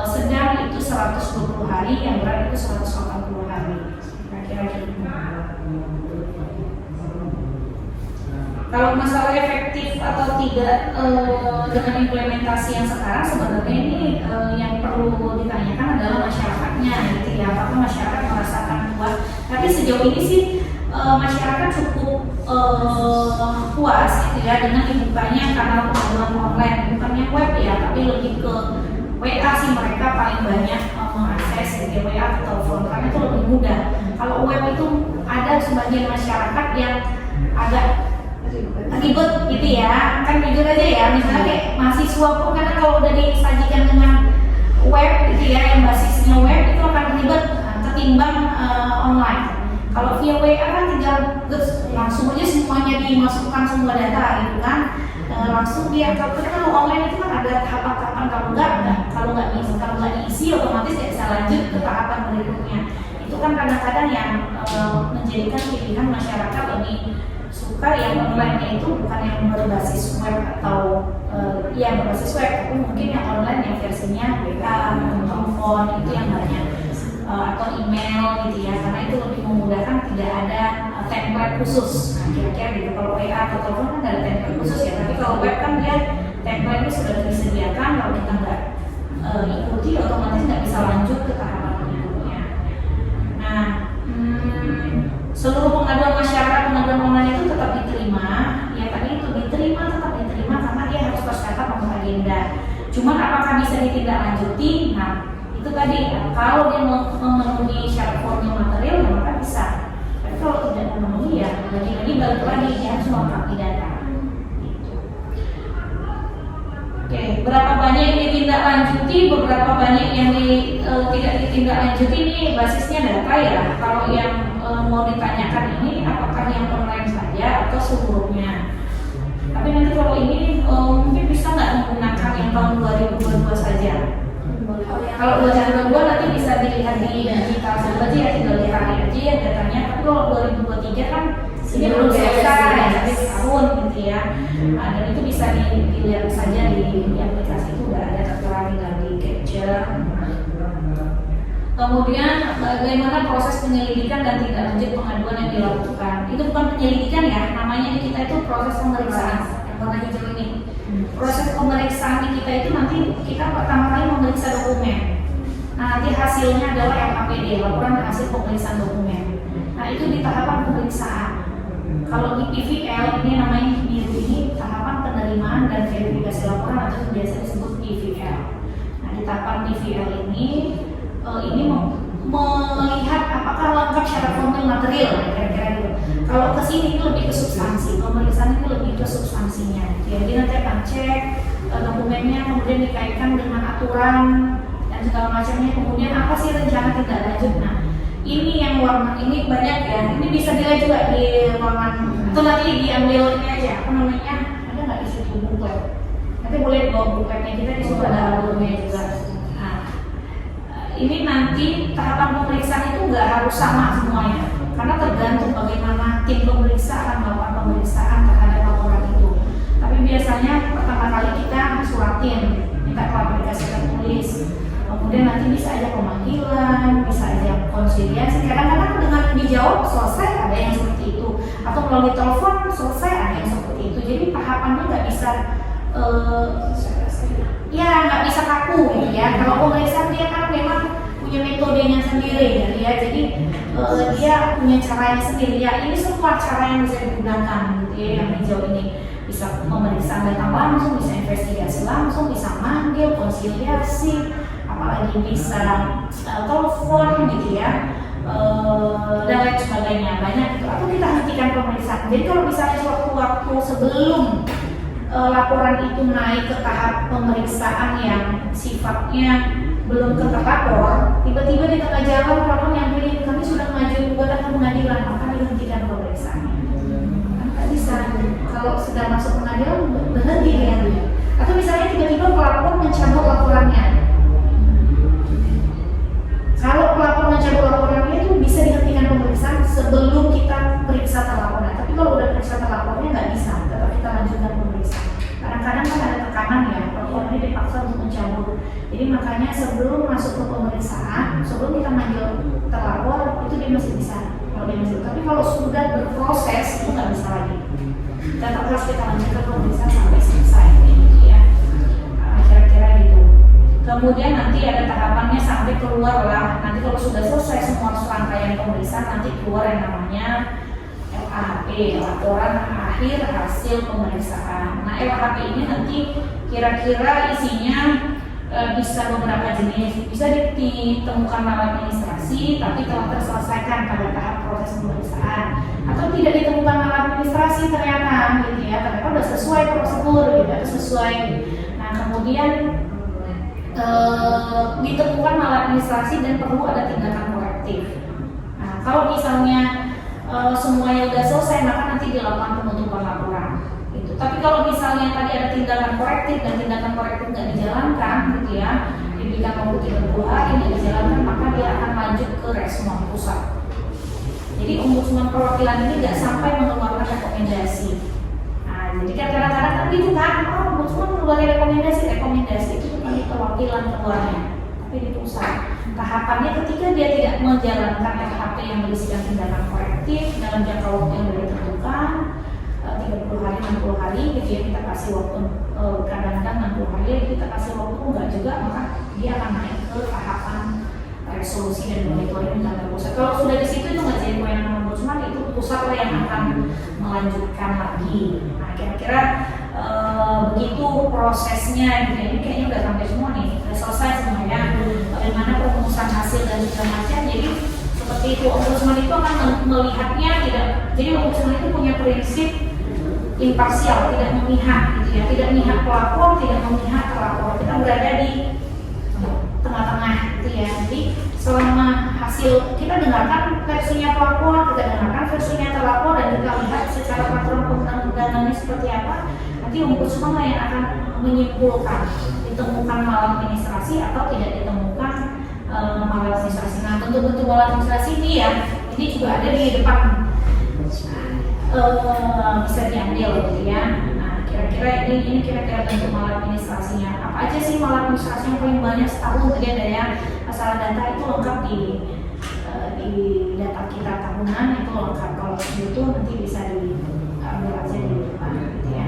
sedang itu 120 hari, yang berat itu 180 hari. Kira-kira gitu. Kalau masalah efektif atau tidak dengan implementasi yang sekarang, sebenarnya ini yang perlu ditanyakan adalah masyarakatnya gitu ya. Apakah masyarakat merasakan puas? Tapi sejauh ini sih masyarakat cukup puas gitu ya dengan dibukanya kanal pengaduan online, bukannya web ya, tapi lebih ke WA sih. Mereka paling banyak mengakses gitu, WA atau telepon, karena itu lebih mudah. Kalau web itu ada sebagian masyarakat yang agak ribet gitu ya, kan jujur aja ya, misalnya kayak mahasiswa pun karena kalau udah disajikan dengan web gitu ya, yang basisnya web itu akan ribet ketimbang online. Kalau via WA kan tinggal langsung aja semuanya dimasukkan semua data gitu kan, langsung dia, kalau online itu kan ada tahapan-tahapan, kalau nggak diisi otomatis nggak bisa lanjut ke tahapan berikutnya. Itu kan kadang-kadang yang menjadikan pilihan masyarakat lebih suka yang online, itu bukan yang berbasis web atau yang berbasis web, tapi mungkin yang online yang versinya WA, telepon itu yang banyak, atau email gitu ya, karena itu lebih memudahkan, tidak ada template khusus. Nah, kira-kira gitu. Kalau WA atau telepon kan ada template khusus ya, tapi kalau web kan dia template itu sudah disediakan, kalau kita nggak ikuti otomatis nggak bisa lanjut ke tahapan berikutnya. Nah, seluruh pengaduan masyarakat, pengaduan online itu tetap diterima, ya tadi itu tetap diterima karena dia harus tercatat nomor agenda. Cuman apakah bisa ditindaklanjuti? Nah, itu tadi kalau dia memenuhi syarat formil material ya maka bisa. Tapi kalau tidak memenuhi ya lagi-lagi balik lagi dia harus melengkapi data. Gitu. Oke, berapa banyak yang ditindaklanjuti, beberapa banyak yang tidak ditindaklanjuti, ini basisnya data ya. Kalau yang mau ditanyakan ini apakah yang online saja atau seluruhnya. Tapi nanti kalau ini mungkin bisa nggak menggunakan yang tahun 2022 saja. Kalau 2022 nanti bisa dilihat di digital saja ya, tinggal ditarik aja ya datanya. Tapi kalau 2023 kan ini belum selesai, tapi setahun gitu ya. Dan itu bisa dilihat saja di aplikasi itu udah ada tertera, tinggal di capture. Kemudian bagaimana proses penyelidikan dan tindak lanjut pengaduan yang dilakukan. Itu bukan penyelidikan ya, namanya di kita itu proses pemeriksaan yang warna hijau ini. Proses pemeriksaan di kita itu nanti kita pertama kali memeriksa dokumen. Nah, nanti hasilnya adalah LHPD, laporan hasil pemeriksaan dokumen. Nah, itu di tahapan pemeriksaan. Kalau di PVL ini namanya biru ini tahapan penerimaan dan verifikasi laporan atau biasa disebut PVL. Nah, di tahapan PVL ini melihat apakah lengkap syarat formil material, kira-kira gitu. Kalau ke sini itu lebih ke substansi, pemeriksaan itu lebih ke substansinya. Jadi nanti akan cek dokumennya, kemudian dikaitkan dengan aturan dan segala macamnya. Kemudian apa sih rencana tindak lanjut? Nah, ini yang warna ini banyak ya. Ini bisa dilihat juga di ruangan atau nanti diambil ini aja. Apa namanya? Ada nggak di situ buklet? Nanti boleh bawa bukletnya, kita di situ ada albumnya juga. Ini nanti tahapan pemeriksaan itu nggak harus sama semuanya, karena tergantung bagaimana tim pemeriksa akan melakukan pemeriksaan terhadap laporan itu. Tapi biasanya pertama kali kita suratin, minta klarifikasi tertulis, kemudian nanti bisa aja pemanggilan, bisa aja konsiliasi. Kadang-kadang dengan dijawab selesai ada yang seperti itu, atau melalui telepon selesai ada yang seperti itu. Jadi tahapannya nggak bisa nggak bisa kaku gitu ya. Kalau pemeriksaan dia kan memang punya metodenya sendiri ya, jadi dia punya caranya sendiri ya. Ini semua cara yang bisa digunakan gitu ya. Yang hijau ini bisa pemeriksaan datang langsung, bisa investigasi langsung, bisa manggil, konsiliasi, apalagi bisa telepon gitu ya, dan lain sebagainya, banyak gitu. Atau kita hentikan pemeriksaan. Jadi kalau misalnya waktu sebelum laporan itu naik ke tahap pemeriksaan yang sifatnya belum ke terlapor, tiba-tiba di tengah jalan pelapor yang pilih kami sudah mengajukan gugatan ke pengadilan, maka dihentikan pemeriksaannya. Nggak bisa. Kalau sudah masuk pengadilan berhenti ya. Atau misalnya tiba-tiba pelapor mencabut laporannya. Kalau pelapor mencabut laporannya itu bisa dihentikan pemeriksaan sebelum kita periksa terlapornya. Tapi kalau udah periksa terlapornya nggak bisa, tetap kita lanjutkan pemeriksaan. Kadang-kadang kan ada tekanan ya, pelapor ini dipaksa untuk mencabut. Jadi makanya sebelum masuk ke pemeriksaan, sebelum kita manggil terlapor, itu dia masih bisa. Kalau dia masih, tapi kalau sudah berproses itu nggak bisa lagi. Tetap harus kita lanjutkan pemeriksaan sampai selesai, gitu ya. Kira-kira gitu. Kemudian nanti ada tahapannya sampai keluar lah. Nanti kalau sudah selesai semua serangkaian pemeriksaan, nanti keluar yang namanya LHP, laporan akhir hasil pemeriksaan. Nah, LHP ini nanti kira-kira isinya bisa beberapa jenis, bisa ditemukan maladministrasi tapi telah terselesaikan pada tahap proses pemeriksaan, atau tidak ditemukan maladministrasi ternyata gitu ya, ternyata sudah sesuai prosedur gitu, atau sesuai. Nah, kemudian ditemukan maladministrasi dan perlu ada tindakan korektif. Nah, kalau misalnya semuanya sudah selesai, maka nanti dilakukan penutupan laporan. gitu. Tapi kalau misalnya tadi ada tindakan korektif dan tindakan korektif nggak dijalankan gitu ya, diberikan waktu 30 hari nggak dijalankan, maka dia akan lanjut ke Resmon pusat. Jadi ombudsman perwakilan ini nggak sampai mengeluarkan rekomendasi. Nah, jadi kan kadang-kadang kan gitu kan, ombudsman mengeluarkan rekomendasi itu di perwakilan keluarnya, tapi di pusat. Tahapannya ketika dia tidak menjalankan RHP yang berisikan tindakan korektif dalam jangka waktu yang sudah ditentukan 30 hari, 60 hari gitu ya, kita kasih waktu kadang-kadang 60 hari kita kasih waktu enggak juga, maka dia akan naik ke tahapan resolusi dan monitoring kantor pusat. Kalau sudah di situ itu nggak jadi kewenangan ombudsman, itu pusat lah yang akan melanjutkan lagi. Nah, kira-kira begitu prosesnya gitu. Ini kayaknya udah sampai semua nih, udah selesai semuanya. Bagaimana perumusan hasil dan segala macam. Jadi seperti itu, ombudsman itu akan melihatnya tidak. Jadi ombudsman itu punya prinsip imparsial, tidak memihak gitu ya, tidak memihak pelapor, tidak memihak terlapor. Kita berada di tengah-tengah gitu ya. Jadi selama hasil kita dengarkan versinya pelapor, kita dengarkan versinya terlapor, dan kita lihat secara peraturan perundang-undangannya seperti apa. Nanti ombudsman yang akan menyimpulkan ditemukan maladministrasi atau tidak ditemukan maladministrasi. Nah, bentuk-bentuk maladministrasi ini ya, ini juga ada di depan, bisa diambil gitu ya. Nah, kira-kira ini kira-kira bentuk maladministrasinya. Apa aja sih maladministrasi yang paling banyak setahun? Tadi ada ya, masalah data itu lengkap di data kita tahunan, itu lengkap. Kalau itu nanti bisa diambil aja di depan gitu ya.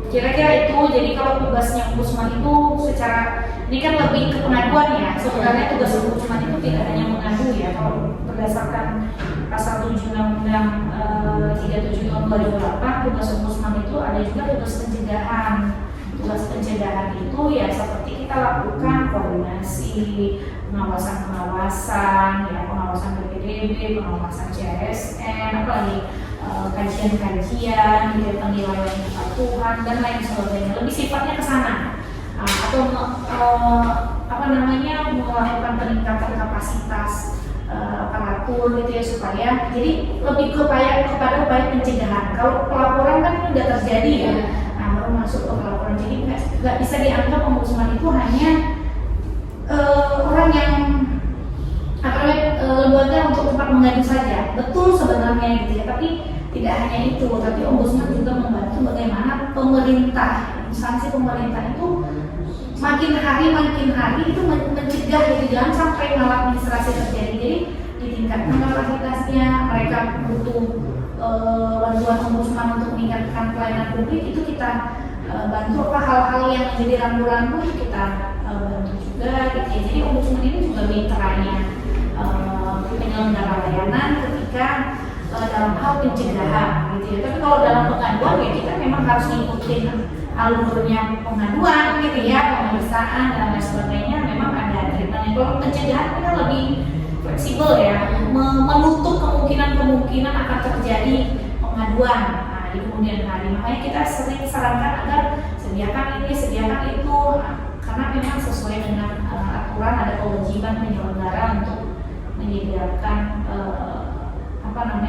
Kira-kira itu. Jadi kalau tugasnya ombudsman itu secara ini kan lebih ke pengaduan ya. Sebenarnya tugas ombudsman itu tidak hanya mengadu ya. Kalau berdasarkan pasal 7 Undang-Undang 37 tahun 2008, tugas ombudsman itu ada juga tugas pencegahan. Tugas pencegahan itu ya seperti kita lakukan koordinasi, pengawasan, ya pengawasan BPDB, pengawasan CSN, apalagi kajian-kajian, penilaian kepatuhan dan lain sebagainya. Lebih sifatnya ke sana. Atau melakukan peningkatan kapasitas aparatur gitu ya, supaya jadi lebih kepada upaya pencegahan. Kalau pelaporan kan ini sudah terjadi ya, nah baru masuk ke pelaporan. Jadi nggak bisa dianggap ombudsman itu hanya orang yang lembaga untuk tempat mengadu saja. Betul sebenarnya gitu ya, tapi tidak hanya itu, tapi ombudsman juga membantu bagaimana pemerintah, instansi pemerintah itu makin hari itu mencegah gitu, jangan sampai maladministrasi terjadi. Jadi ditingkatkan kapasitasnya, mereka butuh bantuan ombudsman untuk meningkatkan pelayanan publik, itu kita bantu. Apa hal-hal yang menjadi rambu-rambu kita bantu juga gitu ya. Jadi ombudsman ini juga mitranya penyelenggara layanan ketika dalam hal pencegahan gitu ya. Tapi kalau dalam pengaduan ya kita memang harus ngikutin alurnya pengaduan gitu ya, pemeriksaan dan lain sebagainya, memang ada treatmentnya. Kalau pencegahan kita lebih fleksibel ya, menutup kemungkinan akan terjadi pengaduan di kemudian hari. Makanya kita sering sarankan agar sediakan ini, sediakan itu, karena memang sesuai dengan aturan ada kewajiban penyelenggara untuk menyediakan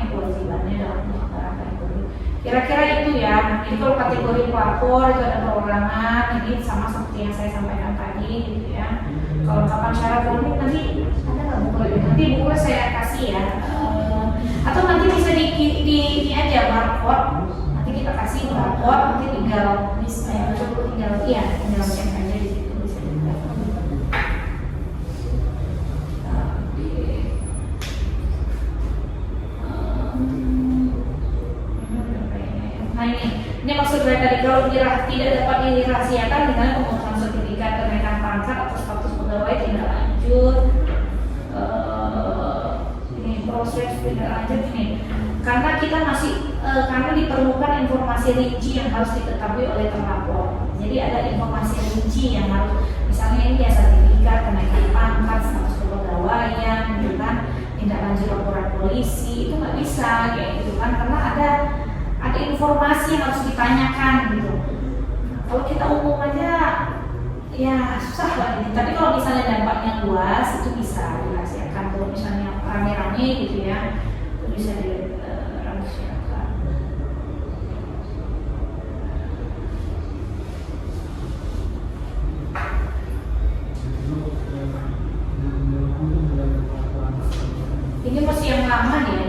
kewajibannya dalam penyelenggaraan publik. Kira-kira itu ya. Jadi kalau kategori pelapor itu ada perorangan, ini sama seperti yang saya sampaikan tadi gitu ya. Kalau kapan syarat publik nanti ada nggak buku? Nanti buku saya kasih ya. Atau nanti bisa di aja barcode. Nanti kita kasih barcode, nanti tinggal cek aja di situ. Nah ini maksud saya tadi, kalau tidak dapat dirahasiakan, misalnya pemenuhan sertifikat kenaikan pangkat atau status pegawai tidak lanjut, ini proses tidak lanjut ini, karena kita masih karena diperlukan informasi rinci yang harus diketahui oleh terlapor. Jadi ada informasi rinci yang harus, misalnya ini ya sertifikat kenaikan pangkat, status kepegawaian, gitu kan, tindak lanjut laporan polisi, itu nggak bisa kayak gitu kan, karena ada informasi yang harus ditanyakan gitu. Kalau kita umum aja ya susah lah ini. Tapi kalau misalnya dampaknya luas itu bisa dirahasiakan. Kalau misalnya rame-rame gitu ya, itu bisa dirahasiakan.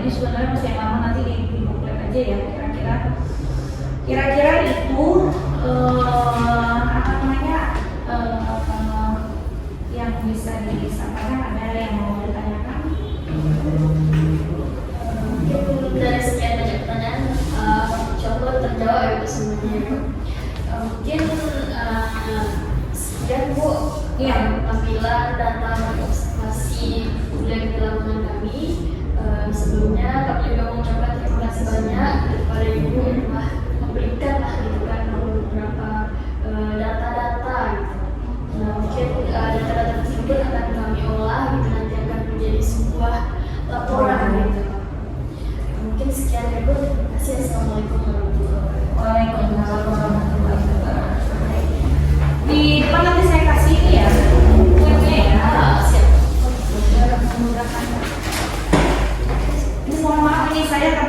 ini sebenarnya masih yang lama, nanti di booklet aja ya. Kira-kira itu apa namanya yang bisa disampaikan. Ada yang mau ditanyakan? Dari sekian banyak pertanyaan, coba terjawab ya Bu semuanya. Mungkin sekian Bu tampilan data observasi yang dilakukan kami. Sebelumnya kami juga mengucapkan terima kasih banyak kepada Ibu yang telah memberikan gitu kan beberapa data-data gitu. Nah, mungkin data-data tersebut akan kami olah gitu, nanti akan menjadi sebuah laporan gitu. Mungkin sekian ya Bu, terima kasih. Assalamualaikum warahmatullahi wabarakatuh. Waalaikumsalam warahmatullahi wabarakatuh. Di depan nanti saya kasih ini ya, webnya ya. Siap. Ini mohon maaf, ini saya